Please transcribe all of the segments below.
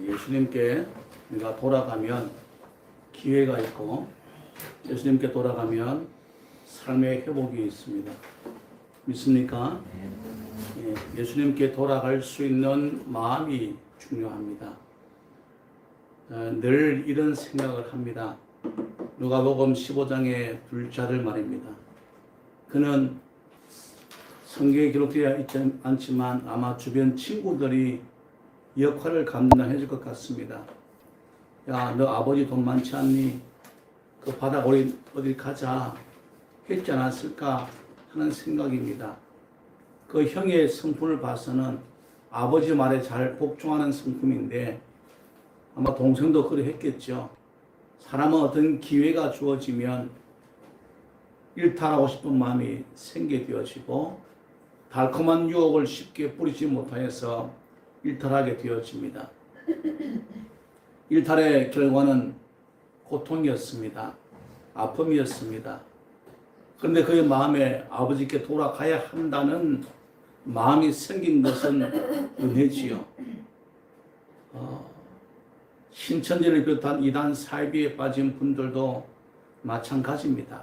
예수님께 우리가 돌아가면 기회가 있고 예수님께 돌아가면 삶의 회복이 있습니다. 믿습니까? 예수님께 돌아갈 수 있는 마음이 중요합니다. 늘 이런 생각을 합니다. 누가복음 15장의 불자를 말입니다. 그는 성경에 기록되어 있지 않지만 아마 주변 친구들이 역할을 감당해 줄 것 같습니다. 야, 너 아버지 돈 많지 않니? 그 바닥 우리 어디 가자 했지 않았을까 하는 생각입니다. 그 형의 성품을 봐서는 아버지 말에 잘 복종하는 성품인데 아마 동생도 그래 했겠죠. 사람은 어떤 기회가 주어지면 일탈하고 싶은 마음이 생겨 되어지고 달콤한 유혹을 쉽게 뿌리지 못하여서 일탈하게 되어집니다. 일탈의 결과는 고통이었습니다. 아픔이었습니다. 그런데 그의 마음에 아버지께 돌아가야 한다는 마음이 생긴 것은 은혜지요. 신천지를 비롯한 이단 사이비에 빠진 분들도 마찬가지입니다.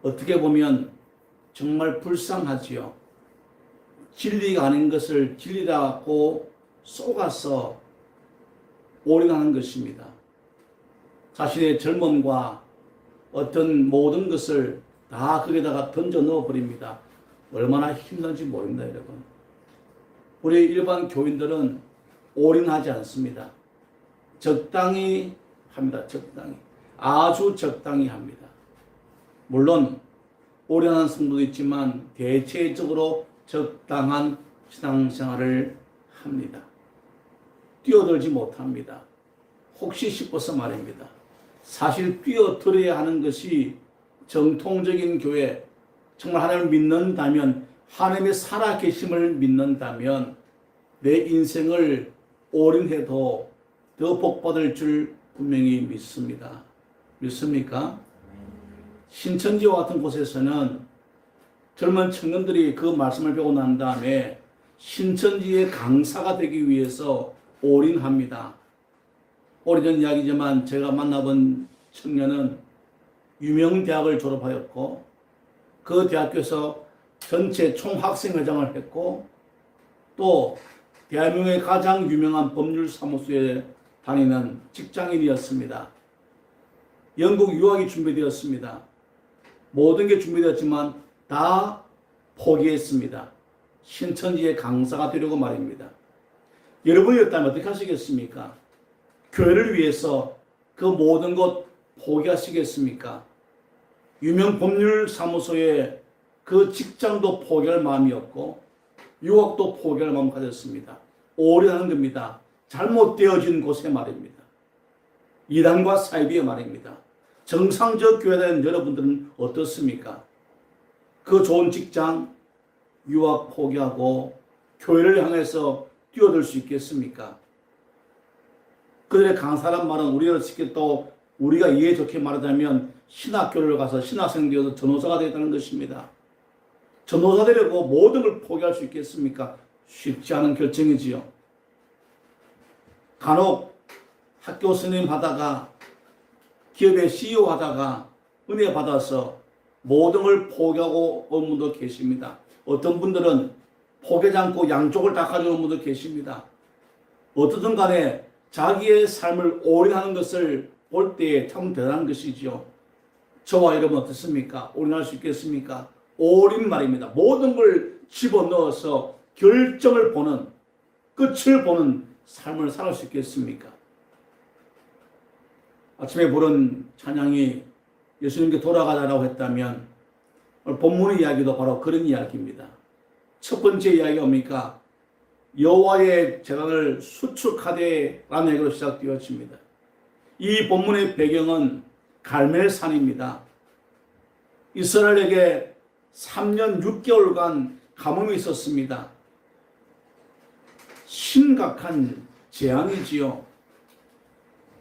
어떻게 보면 정말 불쌍하지요. 진리가 아닌 것을 진리라고 속아서 올인하는 것입니다. 자신의 젊음과 어떤 모든 것을 다 거기다가 던져 넣어버립니다. 얼마나 힘든지 모릅니다, 여러분. 우리 일반 교인들은 올인하지 않습니다. 적당히 합니다. 적당히. 아주 적당히 합니다. 물론 올인하는 성도도 있지만 대체적으로 적당한 신앙생활을 합니다. 뛰어들지 못합니다. 혹시 싶어서 말입니다. 사실 뛰어들어야 하는 것이 정통적인 교회, 정말 하나님을 믿는다면, 하나님의 살아계심을 믿는다면 내 인생을 올인해도 더 복받을 줄 분명히 믿습니다. 믿습니까? 신천지와 같은 곳에서는 젊은 청년들이 그 말씀을 배우고 난 다음에 신천지의 강사가 되기 위해서 올인합니다. 오래전 이야기지만 제가 만나본 청년은 유명 대학을 졸업하였고 그 대학교에서 전체 총학생회장을 했고 또 대한민국의 가장 유명한 법률사무소에 다니는 직장인이었습니다. 영국 유학이 준비되었습니다. 모든 게 준비되었지만 다 포기했습니다. 신천지의 강사가 되려고 말입니다. 여러분이었다면 어떻게 하시겠습니까? 교회를 위해서 그 모든 것 포기하시겠습니까? 유명 법률사무소에 그 직장도 포기할 마음이었고 유학도 포기할 마음을 가졌습니다. 오래하는 겁니다. 잘못되어진 곳에 말입니다. 이단과 사이비에 말입니다. 정상적 교회에 다니는 여러분들은 어떻습니까? 그 좋은 직장, 유학 포기하고 교회를 향해서 뛰어들 수 있겠습니까? 그들의 강사란 말은 우리를 쉽게 또 우리가 이해 좋게 말하자면 신학교를 가서 신학생 되어서 전도사가 되겠다는 것입니다. 전도사 되려고 모든 걸 포기할 수 있겠습니까? 쉽지 않은 결정이지요. 간혹 학교 선생님 하다가 기업의 CEO 하다가 은혜 받아서 모든 걸 포기하고 온 분도 계십니다. 어떤 분들은 포기하지 않고 양쪽을 다 가져온 분도 계십니다. 어떻든 간에 자기의 삶을 올인하는 것을 볼 때에 참 대단한 것이지요. 저와 여러분 어떻습니까? 올인할 수 있겠습니까? 올인 말입니다. 모든 걸 집어넣어서 결정을 보는, 끝을 보는 삶을 살 수 있겠습니까? 아침에 부른 찬양이 예수님께 돌아가자라고 했다면 오늘 본문의 이야기도 바로 그런 이야기입니다. 첫 번째 이야기가 뭡니까? 여호와의 재단을 수축하되라는 얘기로 시작되어집니다. 이 본문의 배경은 갈멜산입니다. 이스라엘에게 3년 6개월간 가뭄이 있었습니다. 심각한 재앙이지요.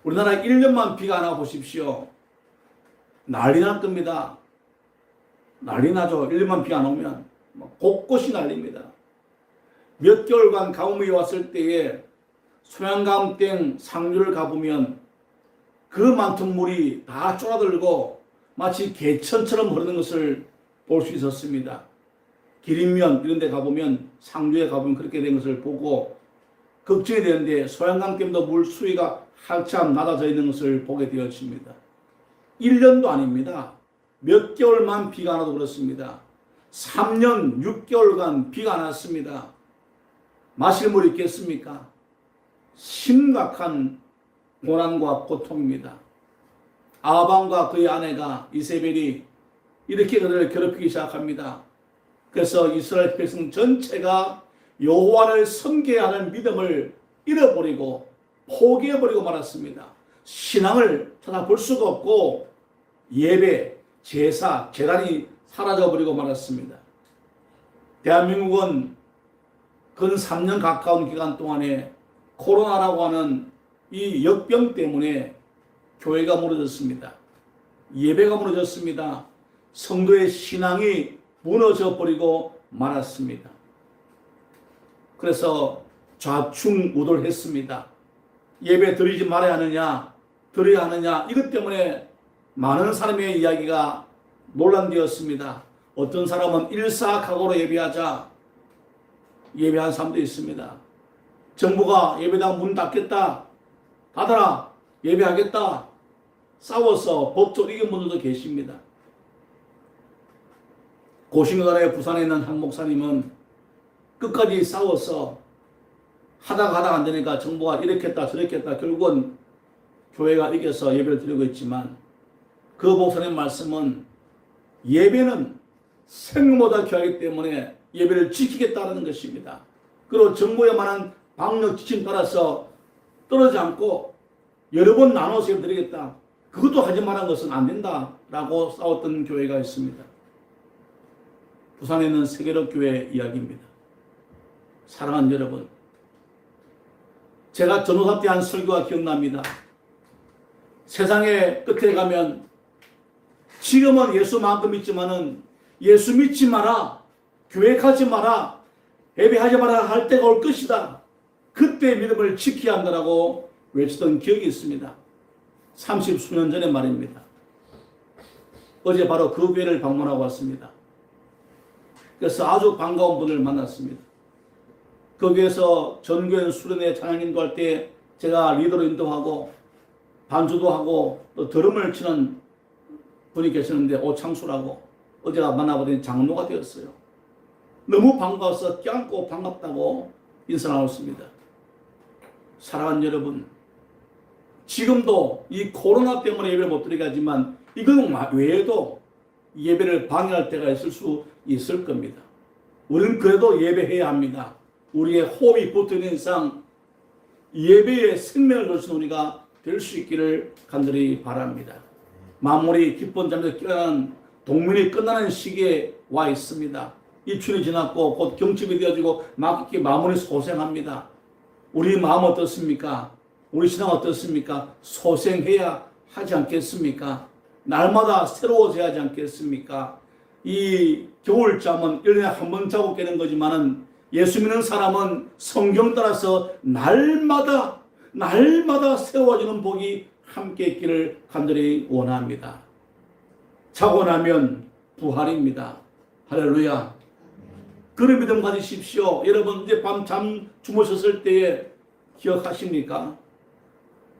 우리나라 1년만 비가 안 와 보십시오. 난리 날 겁니다. 난리 나죠. 1년만 비 안 오면 곳곳이 난립니다. 몇 개월간 가뭄이 왔을 때에 소양강땡 상류를 가보면 그 많던 물이 다 쫄아들고 마치 개천처럼 흐르는 것을 볼 수 있었습니다. 기린면 이런 데 가보면, 상류에 가보면 그렇게 된 것을 보고 걱정이 되는데, 소양강댐도 물 수위가 한참 낮아져 있는 것을 보게 되었습니다. 1년도 아닙니다. 몇 개월만 비가 안 와도 그렇습니다. 3년 6개월간 비가 안 왔습니다. 마실 물이 있겠습니까? 심각한 고난과 고통입니다. 아합과 그의 아내가 이세벨이 이렇게 그들을 괴롭히기 시작합니다. 그래서 이스라엘 백성 전체가 여호와를 섬겨야 하는 믿음을 잃어버리고 포기해버리고 말았습니다. 신앙을 찾아볼 수가 없고 예배, 제사, 제단이 사라져버리고 말았습니다. 대한민국은 근 3년 가까운 기간 동안에 코로나라고 하는 이 역병 때문에 교회가 무너졌습니다. 예배가 무너졌습니다. 성도의 신앙이 무너져 버리고 말았습니다. 그래서 좌충우돌했습니다. 예배 드리지 말아야 하느냐, 드려야 하느냐, 이것 때문에 많은 사람의 이야기가 논란되었습니다. 어떤 사람은 일사각오로 예배하자, 예배한 사람도 있습니다. 정부가 예배당 문 닫겠다, 닫아라, 예배하겠다, 싸워서 법적으로 이긴 분들도 계십니다. 고신고단의 부산에 있는 한 목사님은 끝까지 싸워서 하다가 안 되니까 정부가 이렇게 했다 저렇게 했다 결국은 교회가 이겨서 예배를 드리고 있지만, 그 목사님 말씀은 예배는 생명보다 귀하기 때문에 예배를 지키겠다는 것입니다. 그리고 정부에 관한 방역 지침 따라서 떨어지지 않고 여러 번 나눠서 예배 드리겠다, 그것도 하지 말한 것은 안 된다라고 싸웠던 교회가 있습니다. 부산에 있는 세계로 교회 이야기입니다. 사랑하는 여러분, 제가 전도사 때 한 설교가 기억납니다. 세상의 끝에 가면 지금은 예수만큼 믿지만은 예수 믿지 마라, 교회 가지 마라, 예배하지 마라 할 때가 올 것이다. 그때 믿음을 지켜야 한다라고 외치던 기억이 있습니다. 30수년 전의 말입니다. 어제 바로 그 교회를 방문하고 왔습니다. 그래서 아주 반가운 분을 만났습니다. 거기에서 전교회 수련회 찬양 인도할 때 제가 리더로 인도하고 반주도 하고 또 드럼을 치는 분이 계시는데 오창수라고, 어제가 만나보더니 장로가 되었어요. 너무 반가워서 껴안고 반갑다고 인사 나눴습니다. 사랑하는 여러분, 지금도 이 코로나 때문에 예배를 못 드리게 하지만 이것 외에도 예배를 방해할 때가 있을 수 있을 겁니다. 우리는 그래도 예배해야 합니다. 우리의 호흡이 붙어있는 이상 예배에 생명을 걸친 우리가 될 수 있기를 간절히 바랍니다. 만물이 기쁜 잠에서 깨어나는 동문이 끝나는 시기에 와 있습니다. 입춘이 지났고 곧 경칩이 되어지고 막기 마무리 소생합니다. 우리 마음 어떻습니까? 우리 신앙 어떻습니까? 소생해야 하지 않겠습니까? 날마다 새로워져야 하지 않겠습니까? 이 겨울잠은 1년에 한 번 자고 깨는 거지만은 예수 믿는 사람은 성경 따라서 날마다 세워지는 복이 함께 있기를 간절히 원합니다. 자고 나면 부활입니다. 할렐루야. 그런 믿음 가지십시오. 여러분 이제 밤 잠 주무셨을 때에 기억하십니까?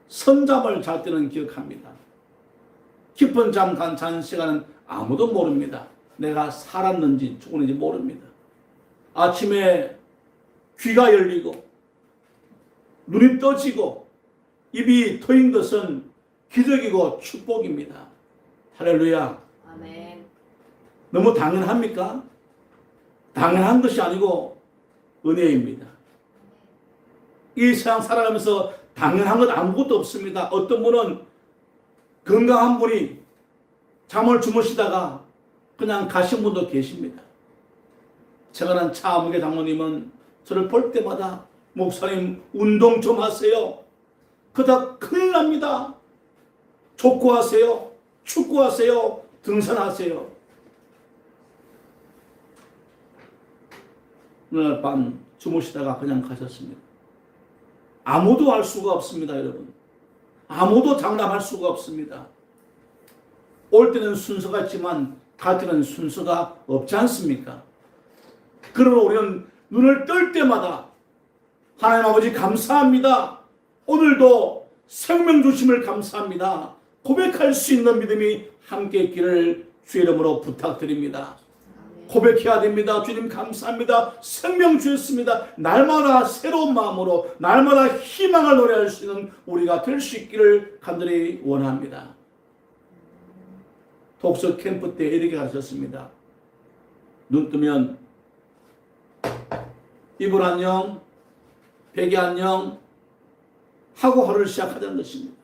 선잠을 잘 때는 기억합니다. 깊은 잠 잔 시간은 아무도 모릅니다. 내가 살았는지 죽었는지 모릅니다. 아침에 귀가 열리고 눈이 떠지고 입이 트인 것은 기적이고 축복입니다. 할렐루야. 아멘. 너무 당연합니까? 당연한 것이 아니고 은혜입니다. 이 세상 살아가면서 당연한 건 아무것도 없습니다. 어떤 분은 건강한 분이 잠을 주무시다가 그냥 가신 분도 계십니다. 최근한 차무계 장로님은 저를 볼 때마다 목사님 운동 좀 하세요. 그러다 큰일 납니다. 족구하세요. 축구하세요. 등산하세요. 오늘 밤 주무시다가 그냥 가셨습니다. 아무도 알 수가 없습니다, 여러분. 아무도 장담할 수가 없습니다. 올 때는 순서가 있지만 갈 때는 순서가 없지 않습니까? 그러나 우리는 눈을 뜰 때마다 하나님 아버지 감사합니다. 오늘도 생명 주심을 감사합니다. 고백할 수 있는 믿음이 함께 있기를 주의 이름으로 부탁드립니다. 고백해야 됩니다. 주님 감사합니다. 생명 주셨습니다. 날마다 새로운 마음으로 날마다 희망을 노래할 수 있는 우리가 될 수 있기를 간절히 원합니다. 독서 캠프 때 이렇게 하셨습니다. 눈 뜨면 이불 안녕, 베개 안녕 하고 하루를 시작하자는 것입니다.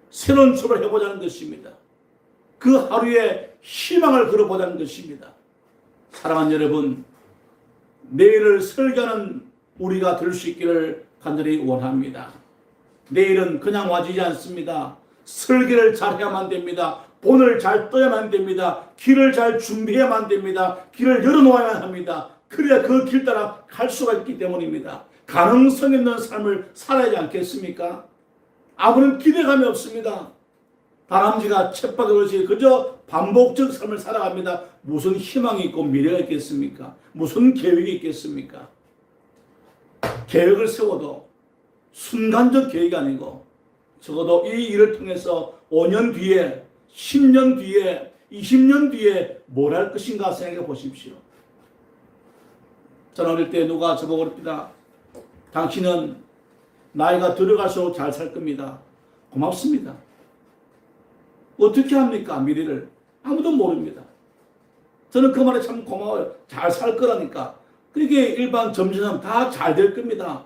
새로운 출발을 해보자는 것입니다. 그 하루에 희망을 걸어보자는 것입니다. 사랑하는 여러분, 내일을 설계하는 우리가 될 수 있기를 간절히 원합니다. 내일은 그냥 와지지 않습니다. 설계를 잘 해야만 됩니다. 본을 잘 떠야만 됩니다. 길을 잘 준비해야만 됩니다. 길을 열어놓아야 합니다. 그래야 그 길 따라 갈 수가 있기 때문입니다. 가능성 있는 삶을 살아야 하지 않겠습니까? 아무런 기대감이 없습니다. 다람쥐가 쳇바퀴 돌듯이 그저 반복적 삶을 살아갑니다. 무슨 희망이 있고 미래가 있겠습니까? 무슨 계획이 있겠습니까? 계획을 세워도 순간적 계획이 아니고 적어도 이 일을 통해서 5년 뒤에 10년 뒤에 20년 뒤에 뭘 할 것인가 생각해 보십시오. 저는 어릴 때 누가 저보고 그럽니다. 당신은 나이가 들어갈수록 잘 살 겁니다. 고맙습니다. 어떻게 합니까? 미래를 아무도 모릅니다. 저는 그 말에 참 고마워요. 잘 살 거라니까. 그게 일반 점진사람 다 잘 될 겁니다.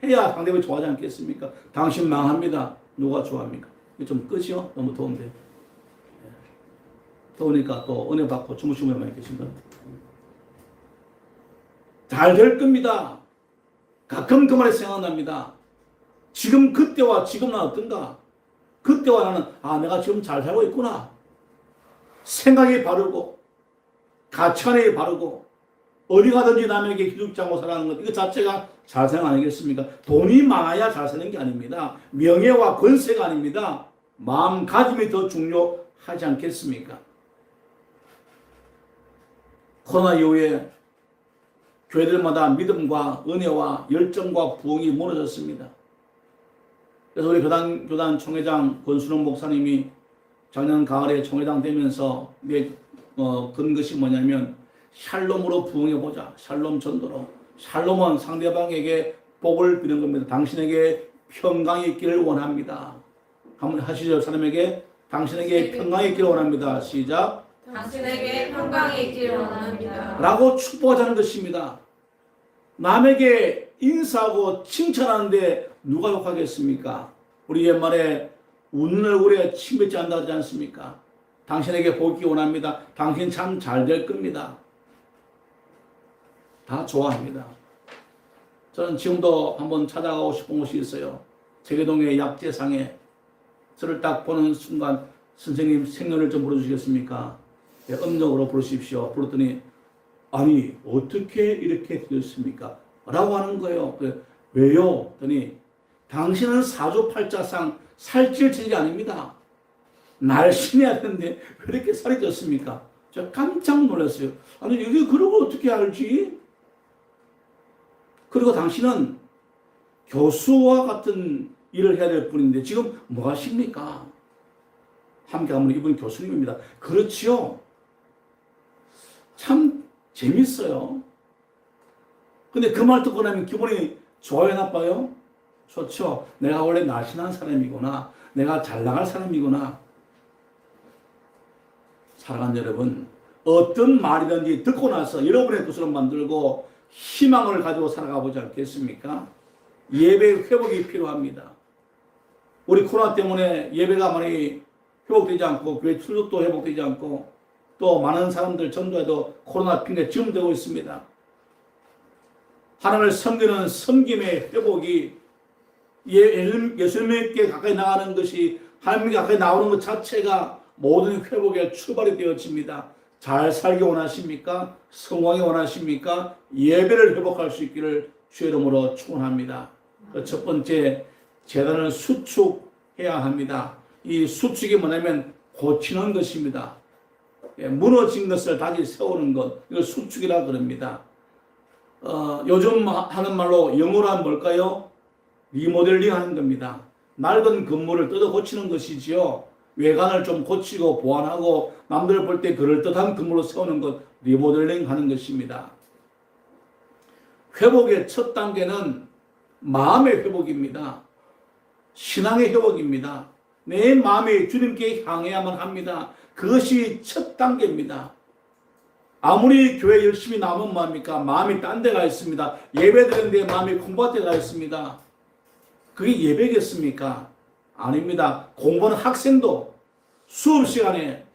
해야 상대방이 좋아하지 않겠습니까? 당신 망합니다. 누가 좋아합니까? 좀 끄지요? 너무 더운데. 더우니까 또 은혜 받고 주무시는 분이 많이 계신가? 잘 될 겁니다. 가끔 그 말이 생각납니다. 지금 그때와 지금은 어떤가? 그때와 나는 내가 지금 잘 살고 있구나. 생각이 바르고 가치관이 바르고 어디 가든지 남에게 기죽지 않고 살아가는 것 이거 자체가 잘생 아니겠습니까? 돈이 많아야 잘 사는 게 아닙니다. 명예와 권세가 아닙니다. 마음가짐이 더 중요하지 않겠습니까? 코로나 이후에 교회들마다 믿음과 은혜와 열정과 부흥이 무너졌습니다. 그래서 우리 교단 총회장 권순홍 목사님이 작년 가을에 총회장 되면서 건 것이 뭐냐면 샬롬으로 부흥해보자. 샬롬 전도로. 샬롬은 상대방에게 복을 비는 겁니다. 당신에게 평강이 있기를 원합니다. 한번 하시죠. 사람에게 당신에게 평강이 있기를 원합니다. 시작. 당신에게 평강이 있기를 원합니다. 라고 축복하자는 것입니다. 남에게 인사하고 칭찬하는데 누가 욕하겠습니까? 우리 옛말에 웃는 얼굴에 침 뱉지 않는다 하지 않습니까? 당신에게 복이 원합니다. 당신 참 잘 될 겁니다. 다 좋아합니다. 저는 지금도 한번 찾아가고 싶은 곳이 있어요. 제계동의 약재상에 저를 딱 보는 순간 선생님 생년을 좀 불러주시겠습니까? 네, 음력으로 부르십시오. 부르더니 아니 어떻게 이렇게 되었습니까? 라고 하는 거예요. 왜요? 그랬더니 당신은 사주팔자상 살찔 체질이 아닙니다. 날씬해야 되는데 왜 이렇게 살이 쪘습니까? 제가 깜짝 놀랐어요. 아니 이게 그러고 어떻게 알지? 그리고 당신은 교수와 같은 일을 해야 될 분인데 지금 뭐 하십니까? 함께 가면 이분 교수님입니다. 그렇지요. 참 재밌어요. 근데 그 말 듣고 나면 기분이 좋아요, 나빠요? 좋죠. 내가 원래 날씬한 사람이구나. 내가 잘 나갈 사람이구나. 사랑하는 여러분, 어떤 말이든지 듣고 나서 여러분의 뜻으로 만들고 희망을 가지고 살아가 보지 않겠습니까? 예배 회복이 필요합니다. 우리 코로나 때문에 예배가 많이 회복되지 않고 교회 출석도 회복되지 않고 또 많은 사람들 전도에도 코로나 핑계 지금 되고 있습니다. 하나님을 섬기는 섬김의 회복이 예수님께 가까이 나가는 것이 하나님께 가까이 나오는 것 자체가 모든 회복의 출발이 되어집니다. 잘 살기 원하십니까? 성공하기 원하십니까? 예배를 회복할 수 있기를 주의 이름으로 축원합니다. 첫 번째, 재단을 수축해야 합니다. 이 수축이 뭐냐면 고치는 것입니다. 무너진 것을 다시 세우는 것, 이걸 수축이라 그럽니다. 요즘 하는 말로 영어로 하면 뭘까요? 리모델링 하는 겁니다. 낡은 건물을 뜯어 고치는 것이지요. 외관을 좀 고치고 보완하고 남들 볼 때 그럴듯한 건물로 세우는 것, 리모델링 하는 것입니다. 회복의 첫 단계는 마음의 회복입니다. 신앙의 회복입니다. 내 마음이 주님께 향해야만 합니다. 그것이 첫 단계입니다. 아무리 교회 열심히 나오면 뭐합니까? 마음이 딴 데가 있습니다. 예배 드리는데 마음이 공부할 때가 있습니다. 그게 예배겠습니까? 아닙니다. 공부하는 학생도 수업 시간에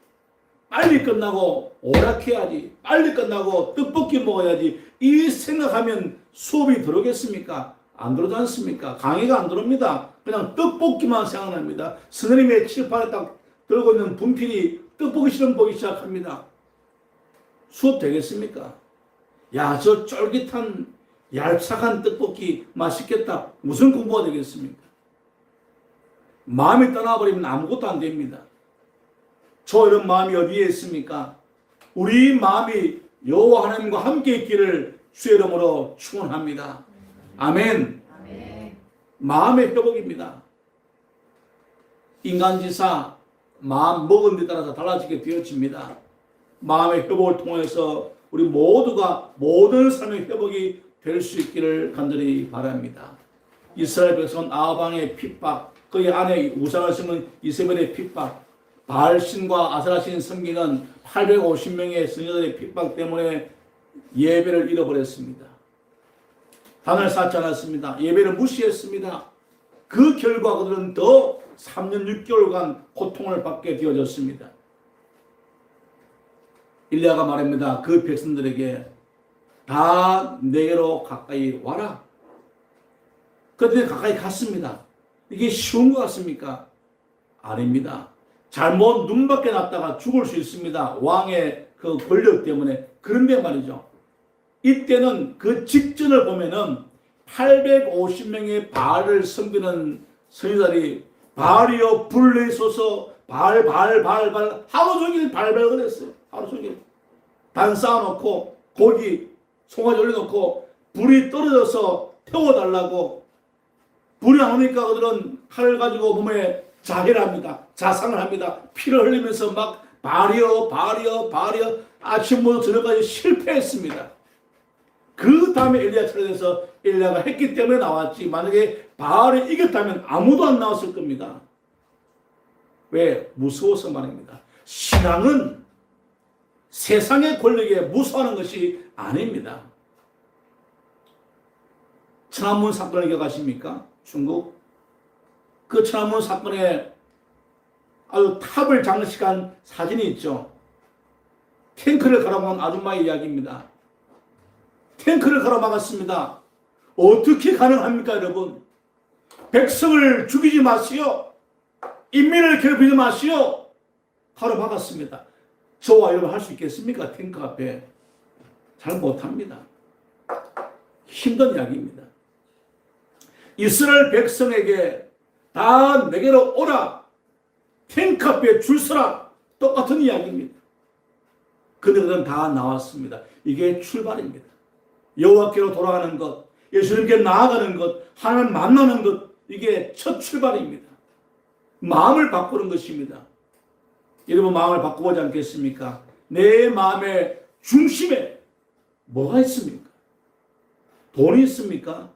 빨리 끝나고 오락해야지, 빨리 끝나고 떡볶이 먹어야지, 이 생각하면 수업이 들어오겠습니까? 안 들어오지 않습니까? 강의가 안 들어옵니다. 그냥 떡볶이만 생각납니다. 선생님의 칠판에 딱 들고 있는 분필이 떡볶이 시험 보기 시작합니다. 수업 되겠습니까? 야, 저 쫄깃한 얄싹한 떡볶이 맛있겠다. 무슨 공부가 되겠습니까? 마음이 떠나버리면 아무것도 안 됩니다. 저 이런 마음이 어디에 있습니까? 우리 마음이 여호와 하나님과 함께 있기를 주의 이름으로 축원합니다. 아멘. 아멘. 마음의 회복입니다. 인간지사 마음 먹은 데 따라서 달라지게 되어집니다. 마음의 회복을 통해서 우리 모두가 모든 삶의 회복이 될 수 있기를 간절히 바랍니다. 이스라엘 백성은 아방의 핍박, 그의 아내 우상을 심은 이세벨의 핍박, 바알신과 아세라신 섬기는 850명의 선녀들의 핍박 때문에 예배를 잃어버렸습니다. 단을 쌓지 않았습니다. 예배를 무시했습니다. 그 결과 그들은 더 3년 6개월간 고통을 받게 되어졌습니다. 일리야가 말합니다. 그 백성들에게 다 내게로 가까이 와라. 그들이 가까이 갔습니다. 이게 쉬운 것 같습니까? 아닙니다. 잘못 눈밖에 났다가 죽을 수 있습니다. 왕의 그 권력 때문에. 그런데 말이죠. 이때는 그 직전을 보면은 850명의 바알을 섬기는 선지자들이 바알이여 불내소서 바알 하루 종일 발발거렸어요. 하루 종일 단 쌓아놓고 고기 송아지 올려놓고 불이 떨어져서 태워달라고. 불이 안 오니까 그들은 칼을 가지고 몸에 자해를 합니다. 자상을 합니다. 피를 흘리면서 막 바알이여 아침부터 저녁까지 실패했습니다. 그 다음에 엘리야 차례돼서 엘리야가 했기 때문에 나왔지, 만약에 바알이 이겼다면 아무도 안 나왔을 겁니다. 왜? 무서워서 말입니다. 신앙은 세상의 권력에 무서워하는 것이 아닙니다. 천안문 사건을 기억하십니까? 중국. 그 천안문 사건에 아주 탑을 장식한 사진이 있죠. 탱크를 가로막은 아줌마의 이야기입니다. 탱크를 가로막았습니다. 어떻게 가능합니까, 여러분? 백성을 죽이지 마시오. 인민을 괴롭히지 마시오. 가로막았습니다. 저와 여러분 할 수 있겠습니까? 탱크 앞에. 잘 못합니다. 힘든 이야기입니다. 이스라엘 백성에게 다 내게로 오라. 탱크 앞에 줄 서라. 똑같은 이야기입니다. 그들은 다 나왔습니다. 이게 출발입니다. 여호와께로 돌아가는 것, 예수님께 나아가는 것, 하나님 만나는 것, 이게 첫 출발입니다. 마음을 바꾸는 것입니다. 여러분 마음을 바꿔보지 않겠습니까? 내 마음의 중심에 뭐가 있습니까? 돈이 있습니까?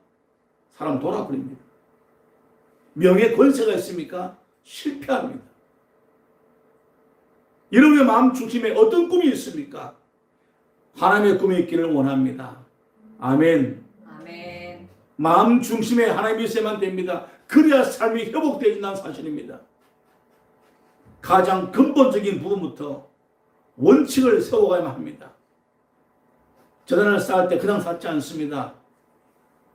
사람 돌아버립니다. 명예 권세가 있습니까? 실패합니다. 여러분의 마음 중심에 어떤 꿈이 있습니까? 하나님의 꿈이 있기를 원합니다. 아멘. 아멘. 마음 중심에 하나님이 있어야만 됩니다. 그래야 삶이 회복되어진다는 사실입니다. 가장 근본적인 부분부터 원칙을 세워가야만 합니다. 재단을 쌓을 때 그냥 쌓지 않습니다.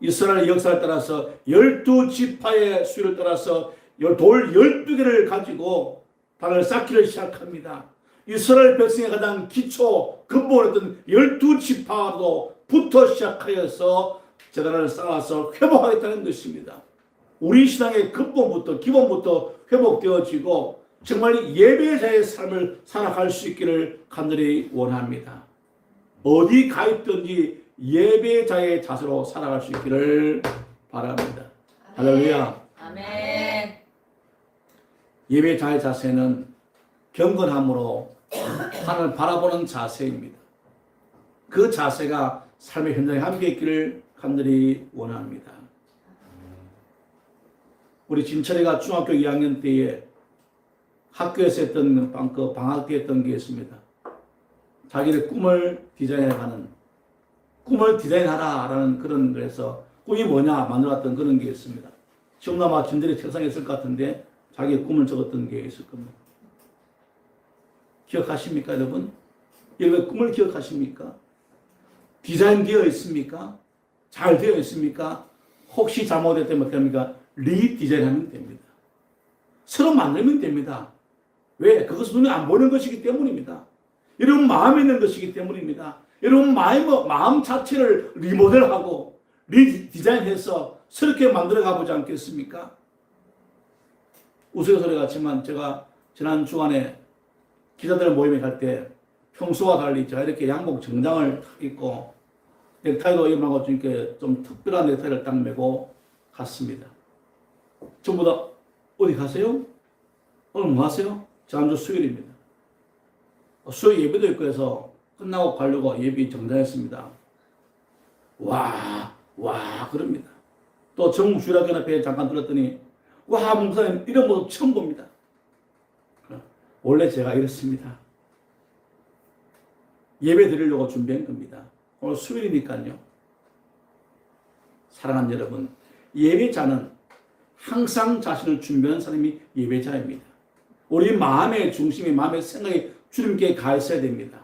이스라엘 역사를 따라서 12지파의 수를 따라서 돌 12개를 가지고 단을 쌓기를 시작합니다. 이스라엘 백성의 가장 기초 근본이었던 12지파도 부터 시작하여서 재단을 쌓아서 회복하겠다는 것입니다. 우리 신앙의 근본부터 기본부터 회복되어지고 정말 예배자의 삶을 살아갈 수 있기를 간절히 원합니다. 어디 가 있든지 예배자의 자세로 살아갈 수 있기를 바랍니다. 할렐루야. 아멘. 예배자의 자세는 경건함으로 하나님을 바라보는 자세입니다. 그 자세가 삶의 현장에 함께 있기를 간절히 원합니다. 우리 진철이가 중학교 2학년 때에 학교에서 했던 방학 때 했던 게 있습니다. 자기의 꿈을 디자인해가는, 꿈을 디자인하라라는 그런 거에서 꿈이 뭐냐 만들었던 그런 게 있습니다. 지금도 아마 진들이 책상에 있을 것 같은데 자기의 꿈을 적었던 게 있을 겁니다. 기억하십니까, 여러분? 여러분 꿈을 기억하십니까? 디자인되어 있습니까? 잘 되어 있습니까? 혹시 잘못했다면 어떻게 합니까? 리디자인하면 됩니다. 새로 만들면 됩니다. 왜? 그것은 눈에 안 보이는 것이기 때문입니다. 여러분 마음에 있는 것이기 때문입니다. 여러분 마음 자체를 리모델하고 리디자인해서 새롭게 만들어 가보지 않겠습니까? 우스갯소리 같지만 제가 지난 주간에 기자들 모임에 갈 때 평소와 달리 제가 이렇게 양복 정장을 입고 넥타이도 이만하고 좀 특별한 넥타이를 딱 메고 갔습니다. 전부 다 어디 가세요? 오늘 뭐 하세요? 지난주 수요일입니다. 수요일 예배도 있고 해서 끝나고 가려고 예비 정장했습니다. 와 그럽니다. 또 정국주일학교 앞에 잠깐 들었더니 와 목사님 이런 모습 처음 봅니다. 원래 제가 이렇습니다. 예배 드리려고 준비한 겁니다. 오늘 수요일이니까요. 사랑하는 여러분, 예배자는 항상 자신을 준비하는 사람이 예배자입니다. 우리 마음의 중심이, 마음의 생각이 주님께 가 있어야 됩니다.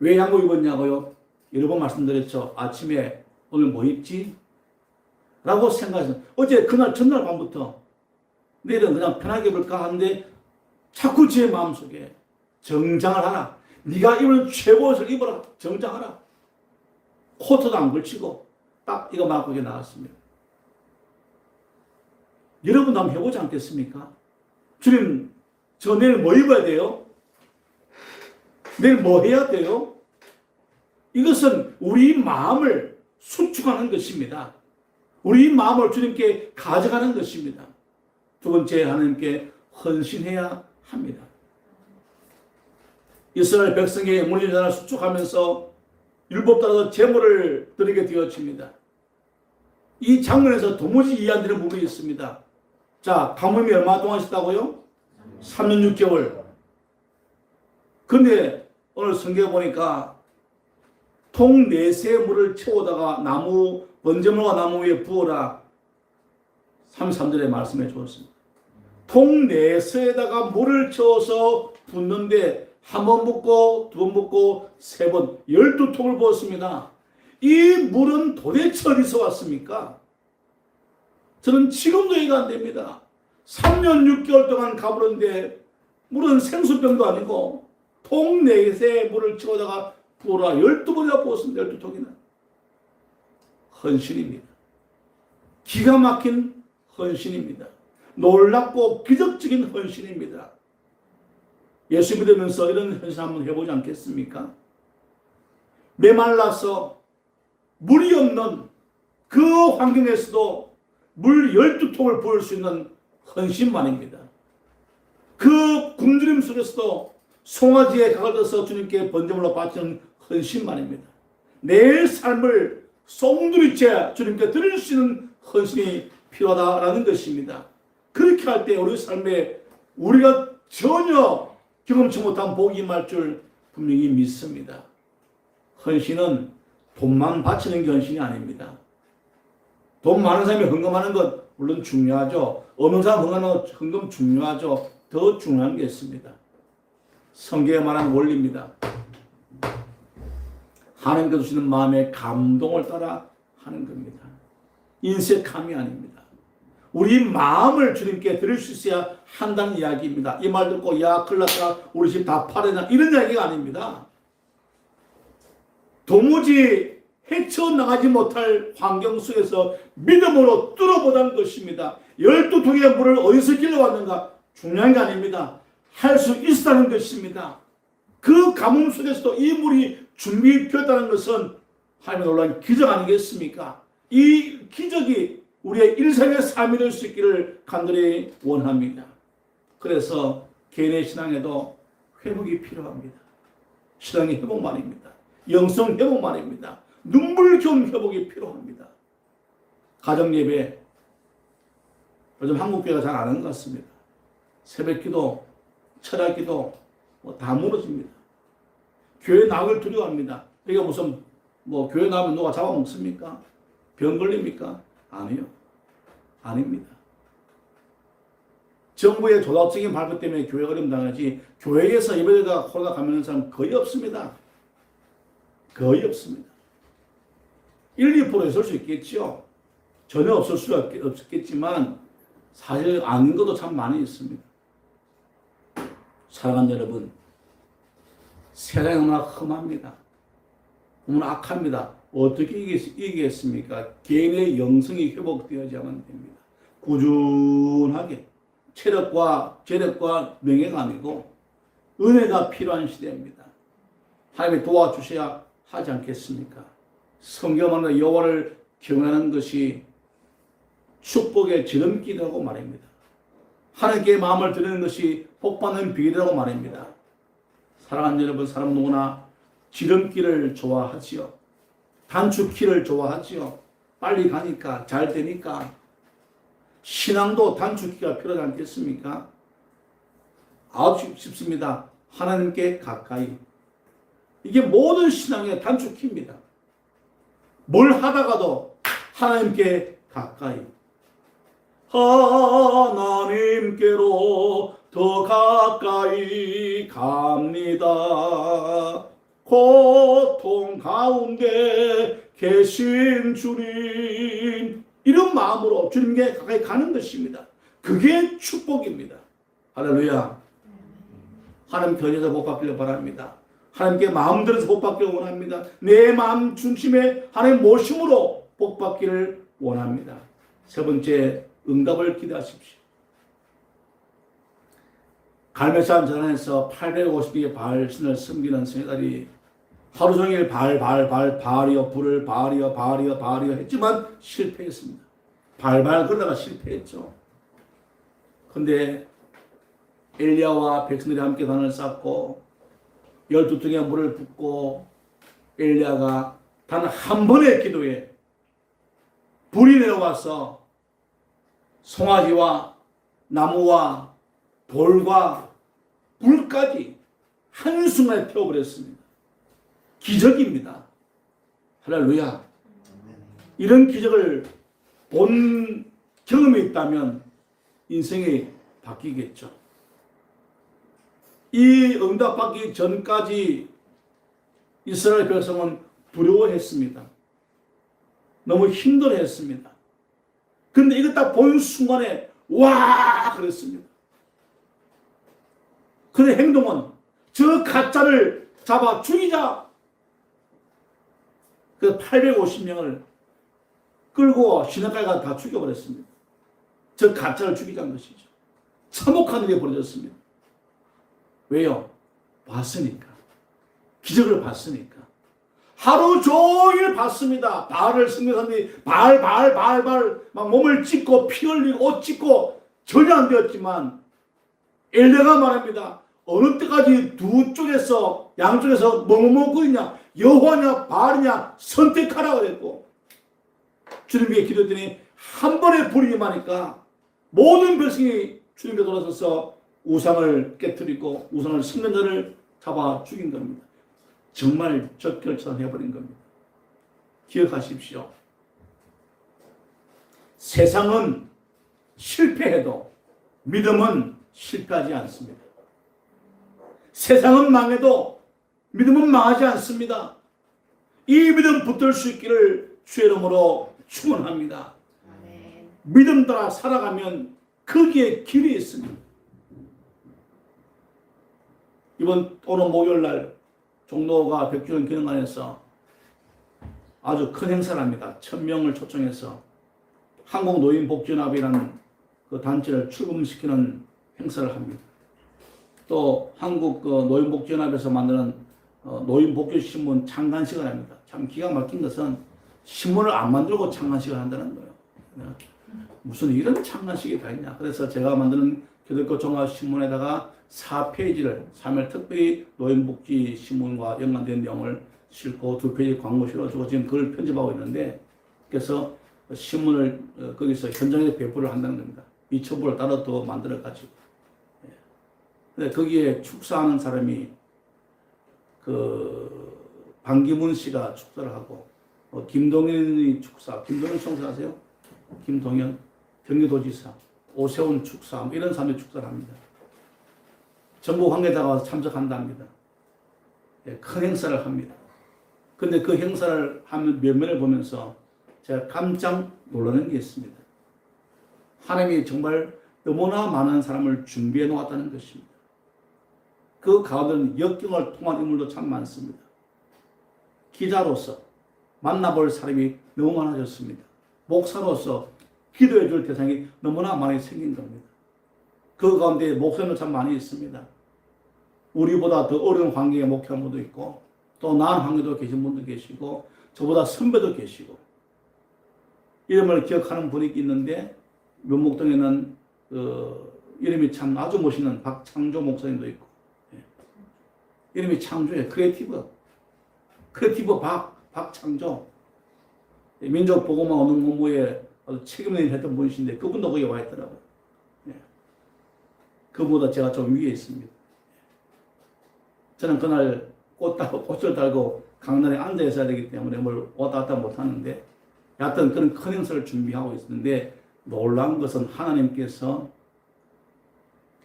왜 양복 입었냐고요? 여러 번 말씀드렸죠. 아침에 오늘 뭐 입지? 라고 생각해서 어제 그날 전날 밤부터 내일은 그냥 편하게 입을까 하는데 자꾸 제 마음속에 정장을 하라. 네가 입을 최고 옷을 입어라. 정장하라. 코트도 안 걸치고 딱 이거 맞고 이게 나왔습니다. 여러분도 한번 해보지 않겠습니까? 주님, 저 내일 뭐 입어야 돼요? 내일 뭐 해야 돼요? 이것은 우리 마음을 수축하는 것입니다. 우리 마음을 주님께 가져가는 것입니다. 두 번째, 하나님께 헌신해야 합니다. 이스라엘 백성의 물리전을 수축하면서 율법 따라서 제물을 드리게 되어집니다. 이 장면에서 도무지 이해 안 되는 부분이 있습니다. 자, 가뭄이 얼마 동안 있었다고요? 3년 6개월. 근데 오늘 성경에 보니까 통 4세 물을 채우다가 번제물과 나무 위에 부어라. 33절에 말씀해 주었습니다. 통 4세에다가 물을 채워서 붓는데 한 번 붓고 두 번 붓고 세 번 12통을 부었습니다. 이 물은 도대체 어디서 왔습니까? 저는 지금도 이해가 안 됩니다. 3년 6개월 동안 가보는데 물은 생수병도 아니고 통 4세 물을 채워다가 부어라. 12번이나 부었습니다. 12통이나. 헌신입니다. 기가 막힌 헌신입니다. 놀랍고 기적적인 헌신입니다. 예수 믿으면서 이런 헌신 한번 해보지 않겠습니까? 메말라서 물이 없는 그 환경에서도 물 12통을 부을 수 있는 헌신만입니다. 그 굶주림 속에서도 송아지에 각을 들어서 주님께 번제물로 바치는 헌신만입니다. 내 삶을 송두리째 주님께 드릴 수 있는 헌신이 필요하다라는 것입니다. 그렇게 할 때 우리 삶에 우리가 전혀 경험치 못한 복이 임할 줄 분명히 믿습니다. 헌신은 돈만 바치는 게 헌신이 아닙니다. 돈 많은 사람이 헌금하는 것 물론 중요하죠. 없는 사람 헌금하는 것 헌금 중요하죠. 더 중요한 게 있습니다. 성경에 말한 원리입니다. 하나님께서 주시는 마음의 감동을 따라 하는 겁니다. 인색함이 아닙니다. 우리 마음을 주님께 드릴 수 있어야 한다는 이야기입니다. 이 말 듣고 야 큰일 났다 우리 집 다 팔아야 이런 이야기가 아닙니다. 도무지 헤쳐나가지 못할 환경 속에서 믿음으로 뚫어보자는 것입니다. 12통의 물을 어디서 길러왔는가? 중요한 게 아닙니다. 할 수 있다는 것입니다. 그 가뭄 속에서도 이 물이 준비되었다는 것은 하나님의 놀라운 기적 아니겠습니까? 이 기적이 우리의 일상의 삶이 될 수 있기를 간절히 원합니다. 그래서 개인의 신앙에도 회복이 필요합니다. 신앙의 회복만입니다. 영성 회복만입니다. 눈물겨운 회복이 필요합니다. 가정예배, 요즘 한국교회가 잘 안 하는 것 같습니다. 새벽기도, 철학기도 다 무너집니다. 교회 나오길 두려워합니다. 이게 무슨 교회 나오면 누가 잡아먹습니까? 병 걸립니까? 아니요. 아닙니다. 정부의 조작적인 발표 때문에 교회가 어려움 당하지 교회에서 예배가 코로나 감염된 사람 거의 없습니다. 거의 없습니다. 1, 2% 있을 수 있겠죠. 전혀 없을 수 없겠지만 사실 아닌 것도 참 많이 있습니다. 사랑하는 여러분, 세상이 너무나 험합니다. 너무나 악합니다. 어떻게 이기겠습니까? 개인의 영성이 회복되어야만 됩니다. 꾸준하게 체력과 재력과 명예가 아니고 은혜가 필요한 시대입니다. 하나님이 도와주셔야 하지 않겠습니까? 성경은 여호와를 경외하는 것이 축복의 지름길이라고 말합니다. 하나님께 마음을 드리는 것이 복받는 비결이라고 말합니다. 사랑하는 여러분, 사람 누구나 지름길을 좋아하지요. 단축키를 좋아하지요. 빨리 가니까, 잘 되니까. 신앙도 단축키가 필요하지 않겠습니까? 아주 쉽습니다. 하나님께 가까이. 이게 모든 신앙의 단축키입니다. 뭘 하다가도 하나님께 가까이. 하나님께로 더 가까이 갑니다. 고통 가운데 계신 주님, 이런 마음으로 주님께 가까이 가는 것입니다. 그게 축복입니다. 할렐루야. 하나님 견해서 복 받기를 바랍니다. 하나님께 마음 들어서 복 받기를 원합니다. 내 마음 중심에 하나님 모심으로 복 받기를 원합니다. 세 번째, 응답을 기대하십시오. 갈멜산 전환에서 850개의 바알신을 섬기는 성회들이 하루 종일 바알이여 불을 바알이여 했지만 실패했습니다. 발발 그러다가 실패했죠. 근데 엘리야와 백성들이 함께 단을 쌓고 12통의 물을 붓고 엘리야가 단 한 번의 기도에 불이 내려와서 송아지와 나무와 돌과 불까지 한순간에 태워버렸습니다. 기적입니다. 할렐루야. 이런 기적을 본 경험이 있다면 인생이 바뀌겠죠. 이 응답받기 전까지 이스라엘 백성은 두려워했습니다. 너무 힘들어했습니다. 근데 이거 딱 본 순간에 와 그랬습니다. 그의 행동은 저 가짜를 잡아 죽이자. 그 850명을 끌고 시내가에 가서 다 죽여버렸습니다. 저 가짜를 죽이자는 것이죠. 참혹한 일이 벌어졌습니다. 왜요? 봤으니까. 기적을 봤으니까. 하루 종일 봤습니다. 바알을 섬기는 사람들이 바알 막 몸을 찢고 피 흘리고 옷 찢고 전혀 안 되었지만 엘리야가 말합니다. 어느 때까지 두 쪽에서 양쪽에서 뭐 먹고 있냐? 여호와냐 바알이냐 선택하라고 그랬고 주님께 기도했더니 한 번에 불이 임하니까 모든 백성이 주님께 돌아서서 우상을 깨뜨리고 우상을 섬는 자를 잡아 죽인 겁니다. 정말 적결천해버린 겁니다. 기억하십시오. 세상은 실패해도 믿음은 실패하지 않습니다. 세상은 망해도 믿음은 망하지 않습니다. 이 믿음 붙들 수 있기를 주의 이름으로 축원합니다. 믿음 따라 살아가면 거기에 길이 있습니다. 오늘 목요일 날 종로가 백주년 기념관에서 아주 큰 행사를 합니다. 1000명을 초청해서 한국노인복지연합이라는 그 단체를 출범시키는 행사를 합니다. 또 한국 그 노인복지연합에서 만드는 노인복지신문 창간식을 합니다. 참 기가 막힌 것은 신문을 안 만들고 창간식을 한다는 거예요. 무슨 이런 창간식이 다 있냐. 그래서 제가 만드는 기독교 종합신문에다가 4페이지를 3일 특별히 노인복지신문과 연관된 내용을 싣고 2페이지 광고 실어주고 지금 그걸 편집하고 있는데, 그래서 신문을 거기서 현장에서 배포를 한다는 겁니다. 이 첩보를 따로 또 만들어가지고. 근데 거기에 축사하는 사람이 방기문 씨가 축사를 하고, 김동연이 축사, 김동연 총사 아세요? 김동연, 경기도지사, 오세훈 축사, 이런 사람이 축사를 합니다. 전국 관계자가 와서 참석한답니다. 큰 행사를 합니다. 근데 그 행사를 하면 면면을 보면서 제가 깜짝 놀라는 게 있습니다. 하나님이 정말 너무나 많은 사람을 준비해 놓았다는 것입니다. 그 가운데는 역경을 통한 인물도 참 많습니다. 기자로서 만나볼 사람이 너무 많아졌습니다. 목사로서 기도해 줄 대상이 너무나 많이 생긴 겁니다. 그 가운데 목사님도 참 많이 있습니다. 우리보다 더 어려운 환경에 목회하는 분도 있고, 또 나은 환경도 계신 분도 계시고, 저보다 선배도 계시고, 이름을 기억하는 분이 있는데, 면목동에는 이름이 참 아주 멋있는 박창조 목사님도 있고, 이름이 창조예요. 크리에이티브 박창조. 민족보고만 얻는 공부에 아주 책임을 했던 분이신데, 그분도 거기 와 있더라고요. 그보다 제가 좀 위에 있습니다. 저는 그날 꽃을 달고 강단에 앉아 있어야 되기 때문에 뭘 왔다 갔다 못 하는데, 여하튼 그런 큰 행사를 준비하고 있었는데, 놀라운 것은 하나님께서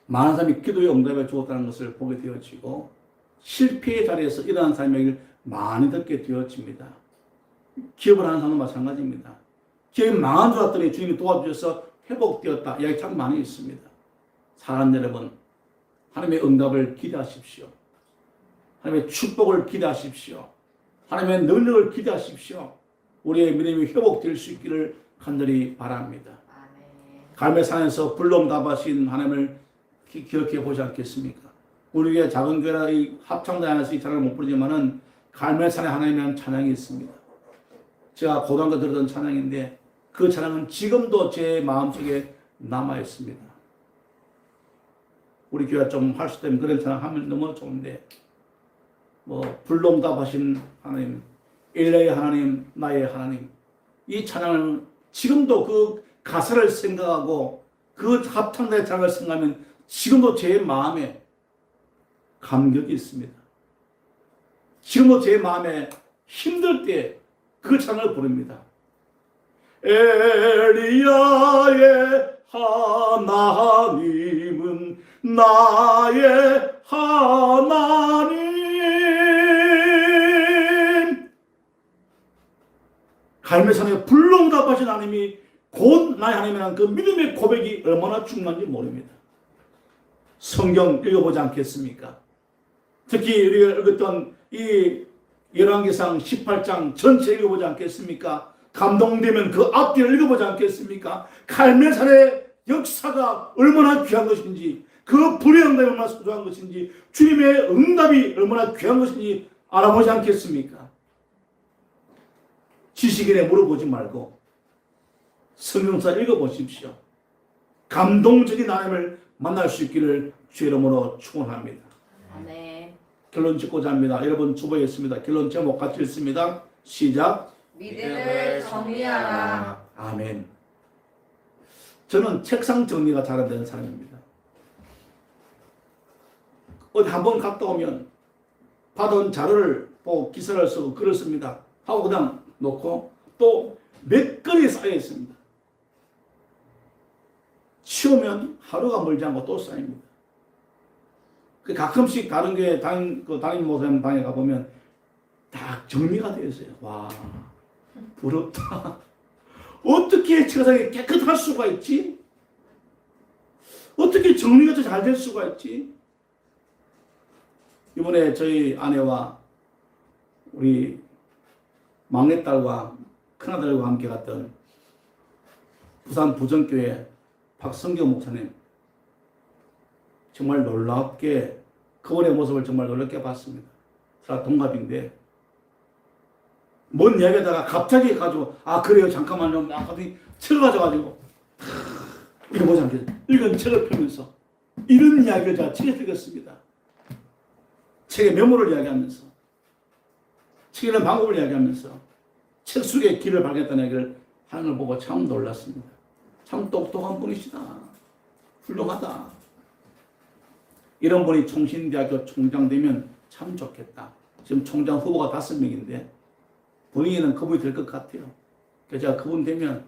많은 사람이 기도에 응답해 주었다는 것을 보게 되어지고, 실패의 자리에서 일어난 사람에게 많이 듣게 되어집니다. 기업을 하는 사람도 마찬가지입니다. 기업이 망한 줄 알았더니 주님이 도와주셔서 회복되었다. 이야기 참 많이 있습니다. 사랑하는 여러분, 하나님의 응답을 기대하십시오. 하나님의 축복을 기대하십시오. 하나님의 능력을 기대하십시오. 우리의 믿음이 회복될 수 있기를 간절히 바랍니다. 갈매산에서 불러응답하신 하나님을 기억해 보지 않겠습니까? 우리의 작은 교회나 이 합창단 안에서 이 찬양을 못 부르지만은 갈매산에 하나님이라는 찬양이 있습니다. 제가 고등학교 들었던 찬양인데 그 찬양은 지금도 제 마음속에 남아 있습니다. 우리 교회가 좀 할 수 있는 그런 찬양 하면 너무 좋은데, 불러응답하신 하나님, 엘레의 하나님, 나의 하나님, 이 찬양을 지금도 그 가사를 생각하고 그 합창단의 찬양을 생각하면 지금도 제 마음에 감격이 있습니다. 지금도 제 마음에 힘들 때 그 찬양을 부릅니다. 엘리야의 하나님은 나의 하나님. 갈매산에 불러응답하신 하나님이 곧 나의 하나님이라는 그 믿음의 고백이 얼마나 중요한지 모릅니다. 성경 읽어보지 않겠습니까? 특히 우리가 읽었던 이 열왕기상 18장 전체 읽어보지 않겠습니까? 감동되면 그 앞뒤를 읽어보지 않겠습니까? 갈매산의 역사가 얼마나 귀한 것인지, 그 불의 응답이 얼마나 소중한 것인지, 주님의 응답이 얼마나 귀한 것인지 알아보지 않겠습니까? 지식인에 물어보지 말고 성경사 읽어보십시오. 감동적인 하나님을 만날 수 있기를 주의 이름으로 축원합니다. 네. 결론 짓고자 합니다. 여러분 주보겠습니다. 결론 제목 같이 읽습니다. 시작. 믿음을 정리하라. 아멘. 저는 책상 정리가 잘 안 되는 사람입니다. 어디 한번 갔다 오면 받은 자료를 보고 기사를 쓰고 글을 씁니다. 하고 그냥 놓고 또 몇 건이 쌓여 있습니다. 치우면 하루가 멀지 않고 또 쌓입니다. 가끔씩 다른 교회 담임 목사님 방에 가보면 다 정리가 되어 있어요. 와, 부럽다. 어떻게 책상이 깨끗할 수가 있지? 어떻게 정리가 잘 될 수가 있지? 이번에 저희 아내와 우리 막내딸과 큰아들과 함께 갔던 부산 부정교회 박성교 목사님, 정말 놀랍게 그분의 모습을 정말 놀랍게 봤습니다. 제가 동갑인데 뭔 이야기하다가 갑자기 가지고 그래요 잠깐만요 갑자기 책을 가져가지고 이거 보지 않겠어요. 읽은 책을 펴면서 이런 이야기를 제가 책에 읽었습니다. 책의 메모를 이야기하면서 책 읽는 방법을 이야기하면서 책 속의 길을 발견했다는 이야기를 하는 걸 보고 참 놀랐습니다. 참 똑똑한 분이시다. 훌륭하다. 이런 분이 총신대학교 총장 되면 참 좋겠다. 지금 총장 후보가 5명인데 분위기는 그분이 될 것 같아요. 그래서 제가 그분 되면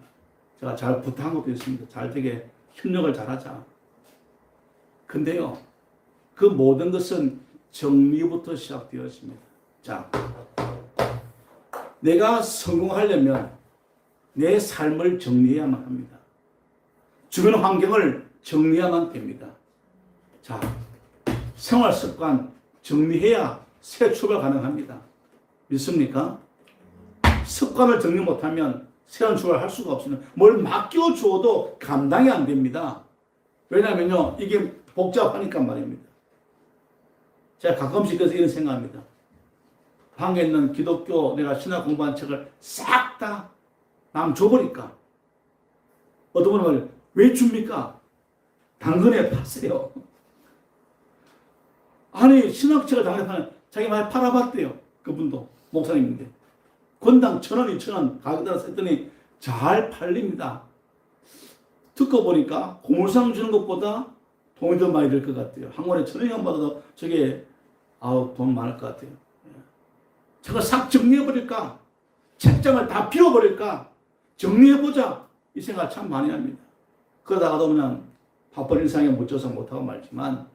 제가 잘 부탁한 것도 있습니다. 잘 되게 협력을 잘하자. 근데요, 그 모든 것은 정리부터 시작되었습니다. 자, 내가 성공하려면 내 삶을 정리해야만 합니다. 주변 환경을 정리해야만 됩니다. 자, 생활 습관 정리해야 새 출발 가능합니다. 믿습니까? 습관을 정리 못하면 새로운 출발을 할 수가 없습니다. 뭘 맡겨주어도 감당이 안 됩니다. 왜냐하면요, 이게 복잡하니까 말입니다. 제가 가끔씩 그래서 이런 생각합니다. 방에 있는 기독교 내가 신학 공부한 책을 싹 다 남 줘버릴까? 어떤 분은 말해요. 왜 줍니까? 당근에 파세요. 아니, 신학책을 당근에 파는 자기 많이 팔아봤대요. 그분도 목사님인데. 권당 1,000원, 2,000원 가격대로 했더니 잘 팔립니다. 듣고 보니까 고물상 주는 것보다 돈이 더 많이 들 것 같아요. 한 권에 1,000원만 받아도 저게 돈 많을 것 같아요. 저거 싹 정리해버릴까? 책장을 다 비워버릴까? 정리해보자. 이 생각 참 많이 합니다. 그러다가도 그냥 바쁜 일상에 묻혀서 못하고 말지만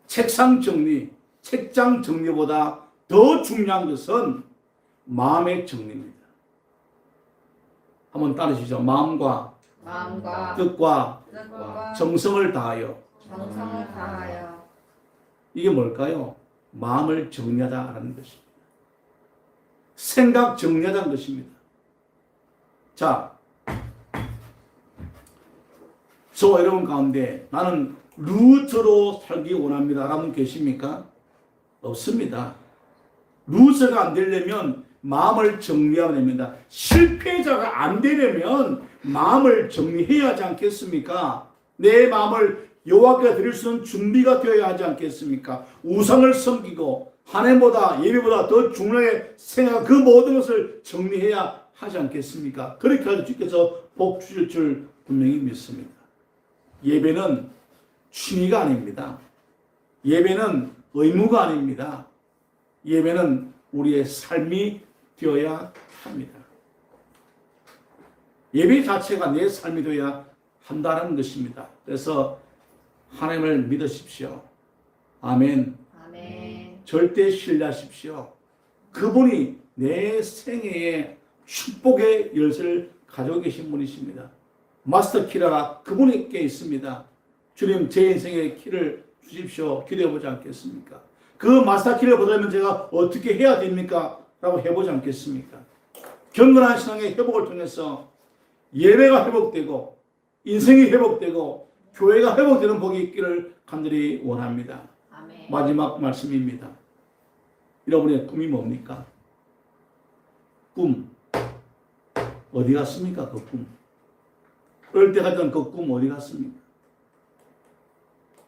책상 정리, 책장 정리보다 더 중요한 것은 마음의 정리입니다. 한번 따르시죠. 마음과 뜻과 정성을 다하여. 이게 뭘까요? 마음을 정리하자라는 것입니다. 생각 정리하자는 것입니다. 자, 저와 여러분 가운데 나는 루저로 살기 원합니다. 라는 분 계십니까? 없습니다. 루저가 안 되려면 마음을 정리해야 됩니다. 실패자가 안 되려면 마음을 정리해야 하지 않겠습니까? 내 마음을 여호와께 드릴 수 있는 준비가 되어야 하지 않겠습니까? 우상을 섬기고 하나님보다 예배보다 더 중요하게 생각한 그 모든 것을 정리해야 하지 않겠습니까? 그렇게 해서 주께서 복 주실 줄 분명히 믿습니다. 예배는 취미가 아닙니다. 예배는 의무가 아닙니다. 예배는 우리의 삶이 되어야 합니다. 예배 자체가 내 삶이 되어야 한다는 것입니다. 그래서 하나님을 믿으십시오. 아멘. 절대 신뢰하십시오. 그분이 내 생애의 축복의 열쇠를 가지고 계신 분이십니다. 마스터 키라가 그분에게 있습니다. 주님, 제 인생의 키를 주십시오. 기도해보지 않겠습니까? 그 마스터 키를 보려면 제가 어떻게 해야 됩니까? 라고 해보지 않겠습니까? 경건한 신앙의 회복을 통해서 예배가 회복되고 인생이 회복되고 교회가 회복되는 복이 있기를 간절히 원합니다. 아멘. 마지막 말씀입니다. 여러분의 꿈이 뭡니까? 꿈 어디 갔습니까? 그 꿈. 어릴 때 가졌던 그 꿈 어디 갔습니까?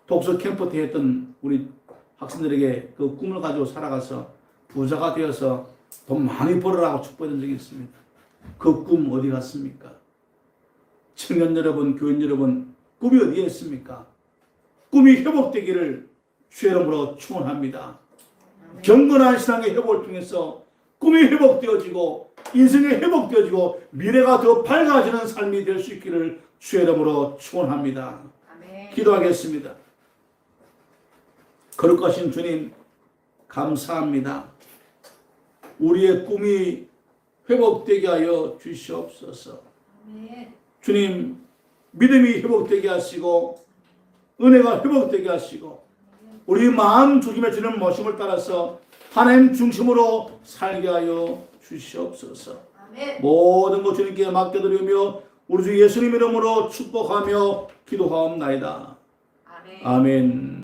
독서 캠프 때 했던 우리 학생들에게 그 꿈을 가지고 살아가서 부자가 되어서 돈 많이 벌으라고 축복한 적이 있습니다. 그 꿈 어디 갔습니까? 청년 여러분, 교인 여러분, 꿈이 어디에 있습니까? 꿈이 회복되기를 주의 이름으로 축원합니다. 경건한 신앙의 회복을 통해서 꿈이 회복되어지고 인생이 회복되어지고 미래가 더 밝아지는 삶이 될 수 있기를 주의 이름으로 축원합니다. 기도하겠습니다. 거룩하신 주님, 감사합니다. 우리의 꿈이 회복되게 하여 주시옵소서. 주님, 믿음이 회복되게 하시고 은혜가 회복되게 하시고 우리 마음 중심에 주는 모심을 따라서 하나님 중심으로 살게 하여 주시옵소서. 아멘. 모든 것 주님께 맡겨드리며 우리 주 예수님 이름으로 축복하며 기도하옵나이다. 아멘. 아멘.